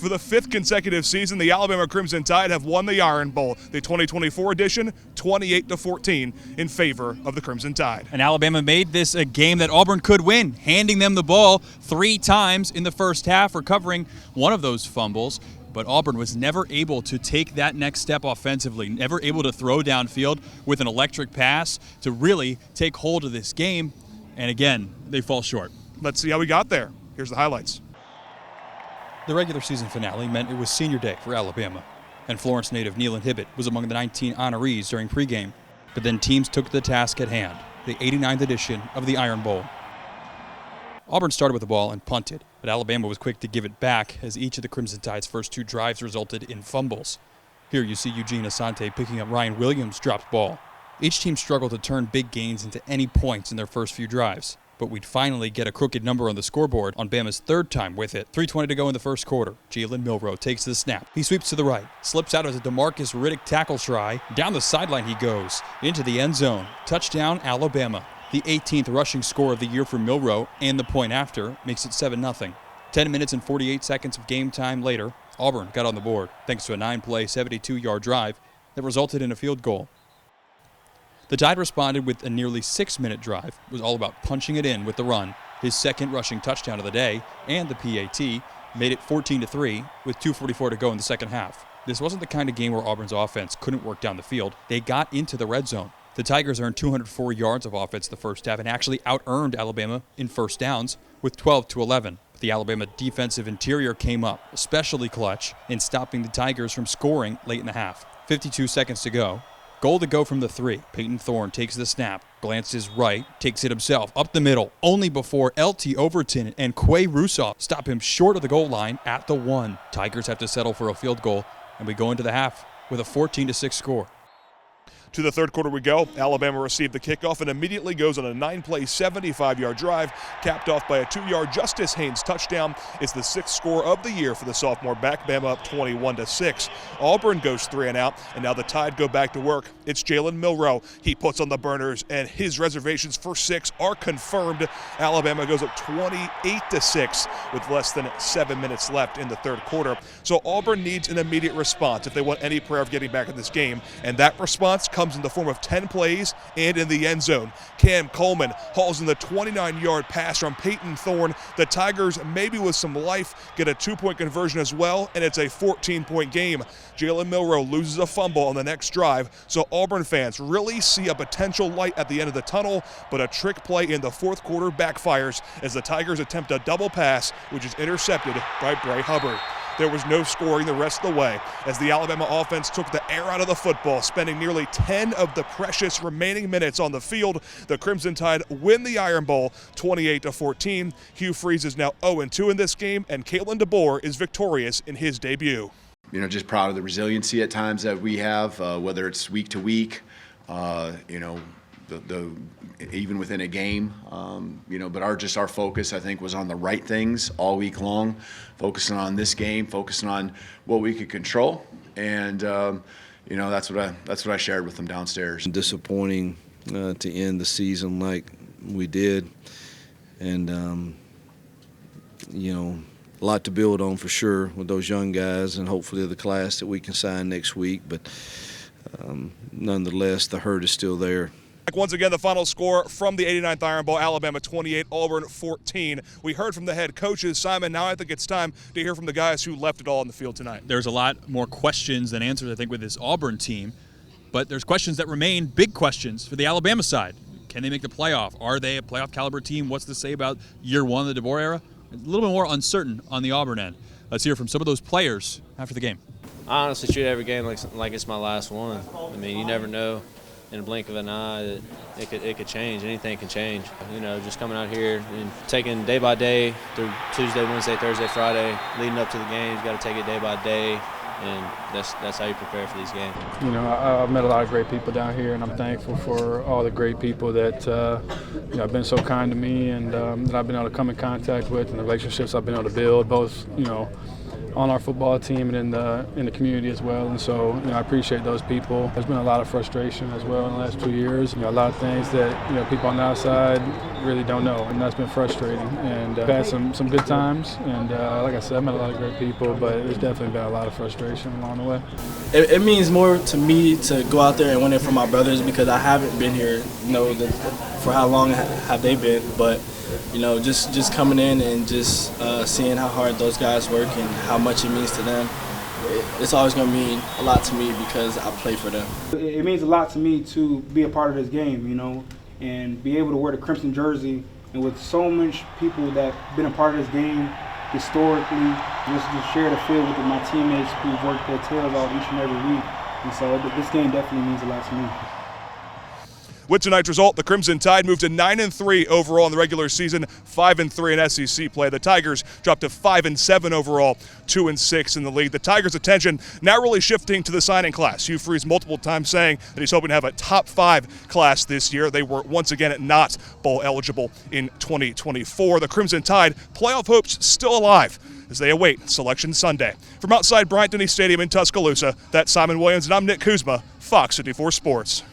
For the 5th consecutive season, the Alabama Crimson Tide have won the Iron Bowl, the 2024 edition, 28-14 in favor of the Crimson Tide. And Alabama made this a game that Auburn could win, handing them the ball 3 times in the first half, recovering one of those fumbles. But Auburn was never able to take that next step offensively, never able to throw downfield with an electric pass to really take hold of this game. And again, they fall short. Let's see how we got there. Here's the highlights. The regular season finale meant it was senior day for Alabama, and Florence native Nealon Hibbett was among the 19 honorees during pregame. But then teams took the task at hand, the 89th edition of the Iron Bowl. Auburn started with the ball and punted, but Alabama was quick to give it back as each of the Crimson Tide's first 2 drives resulted in fumbles. Here you see Eugene Asante picking up Ryan Williams' dropped ball. Each team struggled to turn big gains into any points in their first few drives, but we'd finally get a crooked number on the scoreboard on Bama's 3rd time with it. 3:20 to go in the first quarter. Jalen Milroe takes the snap. He sweeps to the right, slips out as a DeMarcus Riddick tackle try. Down the sideline he goes, into the end zone. Touchdown, Alabama. The 18th rushing score of the year for Milroe, and the point after, makes it 7-0. 10 minutes and 48 seconds of game time later, Auburn got on the board thanks to a 9-play, 72-yard drive that resulted in a field goal. The Tide responded with a nearly 6-minute drive. It was all about punching it in with the run. His 2nd rushing touchdown of the day, and the PAT, made it 14-3 with 2:44 to go in the second half. This wasn't the kind of game where Auburn's offense couldn't work down the field. They got into the red zone. The Tigers earned 204 yards of offense the first half and actually out-earned Alabama in first downs with 12-11. But the Alabama defensive interior came up, especially clutch, in stopping the Tigers from scoring late in the half. 52 seconds to go. Goal to go from the 3. Peyton Thorne takes the snap, glances right, takes it himself, up the middle, only before L.T. Overton and Quay Russoff stop him short of the goal line at the 1. Tigers have to settle for a field goal, and we go into the half with a 14-6 score. To the 3rd quarter we go. Alabama received the kickoff and immediately goes on a 9-play, 75-yard drive, capped off by a 2-yard Justice Haynes touchdown. It's the 6th score of the year for the sophomore back. Bama up 21-6. Auburn goes 3 and out, and now the Tide go back to work. It's Jalen Milroe. He puts on the burners, and his reservations for 6 are confirmed. Alabama goes up 28-6 with less than 7 minutes left in the 3rd quarter. So Auburn needs an immediate response if they want any prayer of getting back in this game, and that response comes in the form of 10 plays and in the end zone. Cam Coleman hauls in the 29-yard pass from Peyton Thorne. The Tigers, maybe with some life, get a 2-point conversion as well, and it's a 14-point game. Jalen Milroe loses a fumble on the next drive, so Auburn fans really see a potential light at the end of the tunnel, but a trick play in the 4th quarter backfires as the Tigers attempt a double pass, which is intercepted by Bray Hubbard. There was no scoring the rest of the way as the Alabama offense took the air out of the football, spending nearly 10 of the precious remaining minutes on the field. The Crimson Tide win the Iron Bowl 28-14. Hugh Freeze is now 0-2 in this game, and Kalen DeBoer is victorious in his debut. You know, just proud of the resiliency at times that we have, whether it's week to week, even within a game, but our focus, I think, was on the right things all week long, focusing on this game, focusing on what we could control, and that's what I shared with them downstairs. Disappointing to end the season like we did, and a lot to build on for sure with those young guys, and hopefully the class that we can sign next week. But nonetheless, the hurt is still there. Once again, the final score from the 89th Iron Bowl, Alabama 28, Auburn 14. We heard from the head coaches. Simon, now I think it's time to hear from the guys who left it all on the field tonight. There's a lot more questions than answers, I think, with this Auburn team. But there's questions that remain, big questions for the Alabama side. Can they make the playoff? Are they a playoff caliber team? What's to say about year 1 of the DeBoer era? A little bit more uncertain on the Auburn end. Let's hear from some of those players after the game. I honestly treat every game like it's my last one. I mean, you never know in a blink of an eye that it could change. Anything can change. Just coming out here and taking day by day through Tuesday, Wednesday, Thursday, Friday, leading up to the games. You got to take it day by day, and that's how you prepare for these games. I've met a lot of great people down here, and I'm thankful for all the great people that have been so kind to me, and that I've been able to come in contact with, and the relationships I've been able to build, both on our football team and in the community as well. And so, I appreciate those people. There's been a lot of frustration as well in the last 2 years. A lot of things that people on the outside really don't know, and that's been frustrating. And I've had some good times, and like I said, I've met a lot of great people, but there's definitely been a lot of frustration along the way. It means more to me to go out there and win it for my brothers because I haven't been here, for how long have they been, but just coming in and just seeing how hard those guys work and how much it means to them, it's always going to mean a lot to me because I play for them. It means a lot to me to be a part of this game, and be able to wear the crimson jersey, and with so much people that have been a part of this game historically, just share the field with my teammates who've worked their tails off each and every week. And so this game definitely means a lot to me. With tonight's result, the Crimson Tide moved to 9-3 overall in the regular season, 5-3 in SEC play. The Tigers dropped to 5-7 overall, 2-6 in the league. The Tigers' attention now really shifting to the signing class. Hugh Freeze multiple times saying that he's hoping to have a top 5 class this year. They were once again not bowl eligible in 2024. The Crimson Tide playoff hopes still alive as they await Selection Sunday. From outside Bryant Denny Stadium in Tuscaloosa, that's Simon Williams, and I'm Nick Kuzma, Fox 54 Sports.